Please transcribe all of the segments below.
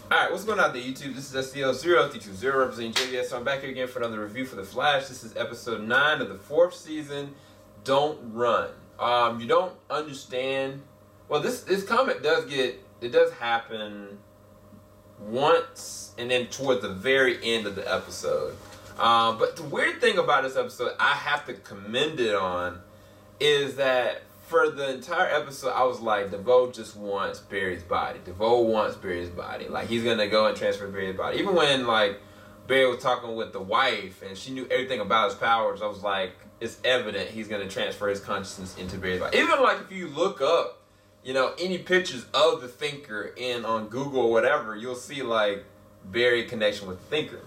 Alright, what's going on there, YouTube? This is SCL0320 representing JVS. So I'm back here again for another review for The Flash. This is episode 9 of the 4th season, Don't Run. You don't understand. Well, this comic does happen once and then towards the very end of the episode. But the weird thing about this episode, I have to commend it on, is that for the entire episode, I was like, DeVoe just wants Barry's body. DeVoe wants Barry's body. Like, he's going to go and transfer Barry's body. Even when, like, Barry was talking with the wife and she knew everything about his powers, I was like, it's evident he's going to transfer his consciousness into Barry's body. Even, like, if you look up, you know, any pictures of the Thinker on Google or whatever, you'll see, like, Barry connection with the Thinker.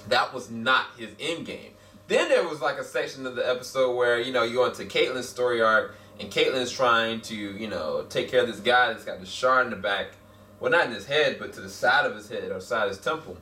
That was not his end game. Then there was, like, a section of the episode where, you know, you go into Caitlyn's story arc, and Caitlyn's trying to, you know, take care of this guy that's got the shard in the back. Well, not in his head, but to the side of his head or side of his temple.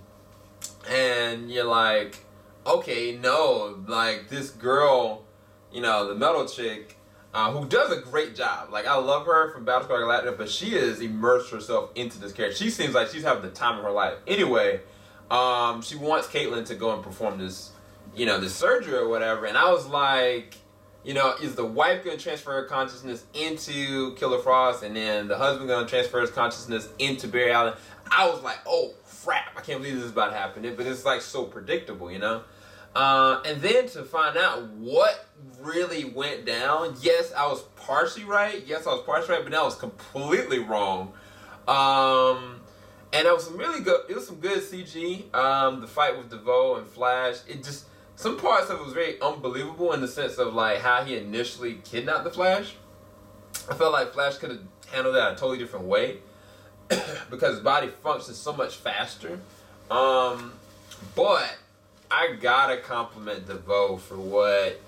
And you're like, okay, no, like, this girl, you know, the metal chick, who does a great job. Like, I love her from Battlestar Galactica, but she has immersed herself into this character. She seems like she's having the time of her life. Anyway, she wants Caitlyn to go and perform this, you know, this surgery or whatever. And I was like, you know, is the wife going to transfer her consciousness into Killer Frost, and then the husband going to transfer his consciousness into Barry Allen? I was like, oh, crap, I can't believe this is about to happen. But it's, like, so predictable, you know? And then to find out what really went down, yes, I was partially right. But that was completely wrong. And it was some really good, it was some good CG. The fight with DeVoe and Flash, it just, some parts of it was very unbelievable in the sense of, like, how he initially kidnapped the Flash. I felt like Flash could have handled that a totally different way because his body functions so much faster. But I gotta compliment DeVoe for what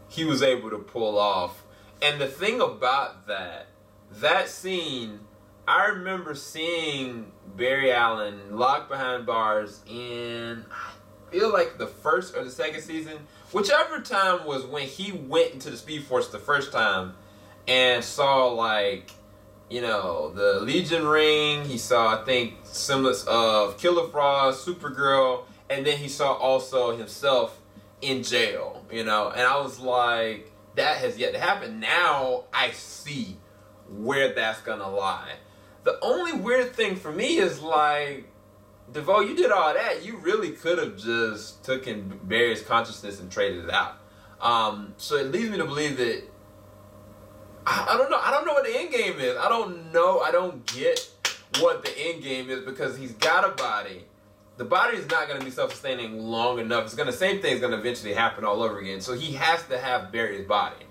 he was able to pull off. And the thing about that scene, I remember seeing Barry Allen locked behind bars in, I feel like the first or the second season, whichever time was when he went into the Speed Force the first time and saw, like, you know, the Legion ring. He saw, I think, semblance of Killer Frost, Supergirl, and then he saw also himself in jail, you know. And I was like, that has yet to happen. Now I see where that's gonna lie. The only weird thing for me is, like, DeVoe, you did all that. You really could have just taken Barry's consciousness and traded it out. So it leads me to believe that I don't know. I don't know what the end game is. I don't know. I don't get what the end game is because he's got a body. The body is not going to be self-sustaining long enough. Same thing is going to eventually happen all over again. So he has to have Barry's body.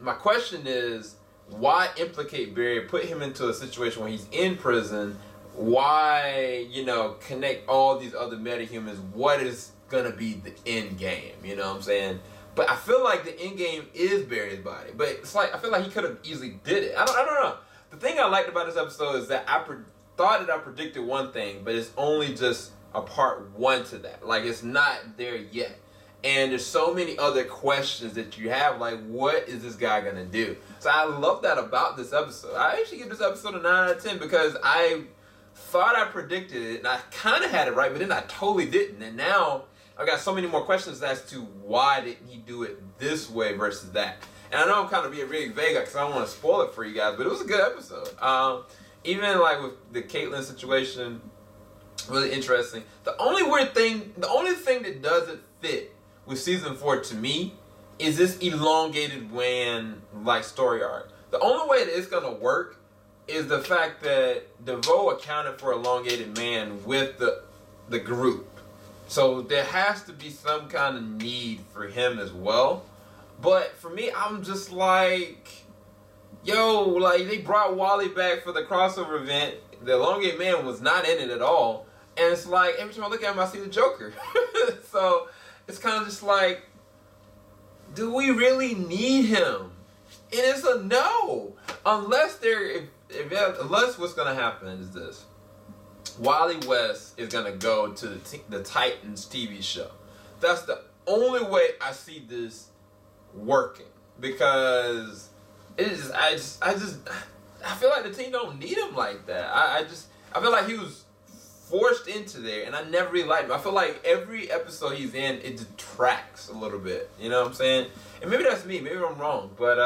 My question is, why implicate Barry? Put him into a situation where he's in prison. Why, you know, connect all these other metahumans? What is going to be the end game? You know what I'm saying? But I feel like the end game is Barry's body. But it's like, I feel like he could have easily did it. I don't know. The thing I liked about this episode is that I thought that I predicted one thing, but it's only just a part one to that. Like, it's not there yet. And there's so many other questions that you have, like, what is this guy going to do? So I love that about this episode. I actually give this episode a 9 out of 10 because I thought I predicted it, and I kind of had it right, but then I totally didn't. And now I got so many more questions as to why didn't he do it this way versus that. And I know I'm kind of being really vague because I don't want to spoil it for you guys, but it was a good episode. Even like with the Caitlyn situation, really interesting. The only thing that doesn't fit with season 4 to me is this elongated Wan, like, story arc. The only way that it's gonna work is the fact that DeVoe accounted for elongated man with the group. So there has to be some kind of need for him as well. But for me, I'm just like, yo, like, they brought Wally back for the crossover event. The elongated man was not in it at all. And it's like, every time I look at him, I see the Joker. So it's kind of just like, do we really need him? And it's a no. Unless what's going to happen is this. Wally West is going to go to the Titans TV show. That's the only way I see this working. Because it is, I feel like the team don't need him like that. I I feel like he was forced into there, and I never really liked him. I feel like every episode he's in, it detracts a little bit. You know what I'm saying? And maybe that's me. Maybe I'm wrong. But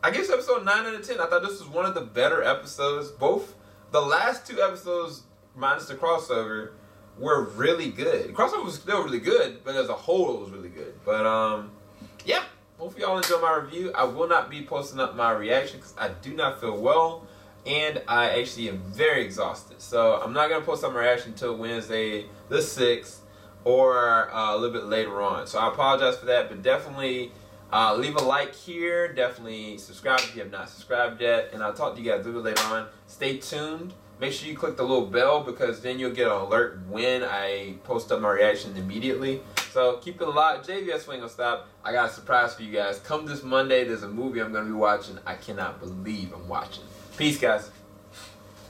I guess episode 9 out of 10, I thought this was one of the better episodes. Both the last 2 episodes, minus the crossover, were really good. The crossover was still really good, but as a whole, it was really good. But yeah. Hopefully y'all enjoy my review. I will not be posting up my reaction because I do not feel well. And I actually am very exhausted. So I'm not going to post up my reaction until Wednesday the 6th or a little bit later on. So I apologize for that. But definitely leave a like here. Definitely subscribe if you have not subscribed yet. And I'll talk to you guys a little bit later on. Stay tuned. Make sure you click the little bell because then you'll get an alert when I post up my reaction immediately. So keep it locked. JVS ain't gonna stop. I got a surprise for you guys. Come this Monday, there's a movie I'm gonna be watching. I cannot believe I'm watching. Peace, guys.